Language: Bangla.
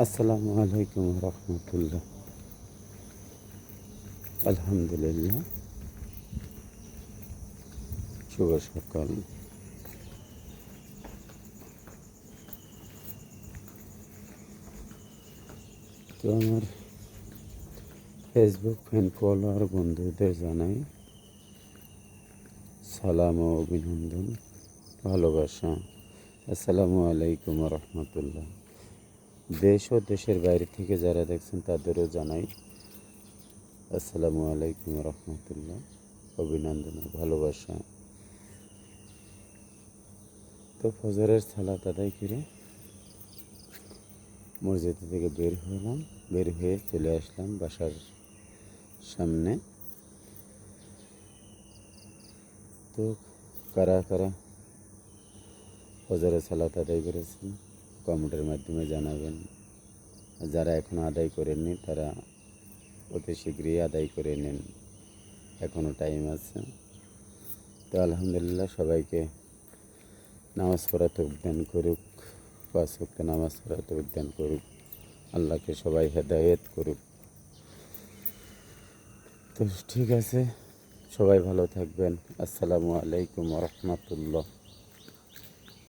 আসসালামু আলাইকুম রহমতুল্লাহ। আলহামদুলিল্লাহ, শুভ সকাল। তো আমার ফেসবুক ফ্যান ফলোয়ার বন্ধুদের জানাই সালাম ও অভিনন্দন, ভালোবাসা। আসসালামু আলাইকুম রহমতুল্লাহ। দেশ ও দেশের বাইরে থেকে যারা দেখছেন তাদেরও জানাই আসসালামু আলাইকুম রহমতুল্লাহ, অভিনন্দন ও ভালোবাসা। তো ফজরের সালাত আদায় করে মসজিদ থেকে বের হয়ে চলে আসলাম বাসার সামনে। তো কারা কারা ফজরের সালাত আদায় করেছেন কমেন্টের মাধ্যমে জানাবেন। যারা এখনও আদায় করেননি তারা অতি শীঘ্রই আদায় করে নেন, এখনও টাইম আছে। তো আলহামদুলিল্লাহ, সবাইকে নামাজ পড়াতে উদ্যান করুক, 5 ওয়াক্ত নামাজ পড়াতে উদ্যান করুক, আল্লাহকে সবাই হেদায়েত করুক। তো ঠিক আছে, সবাই ভালো থাকবেন। আসসালামু আলাইকুম রহমতুল্লাহ।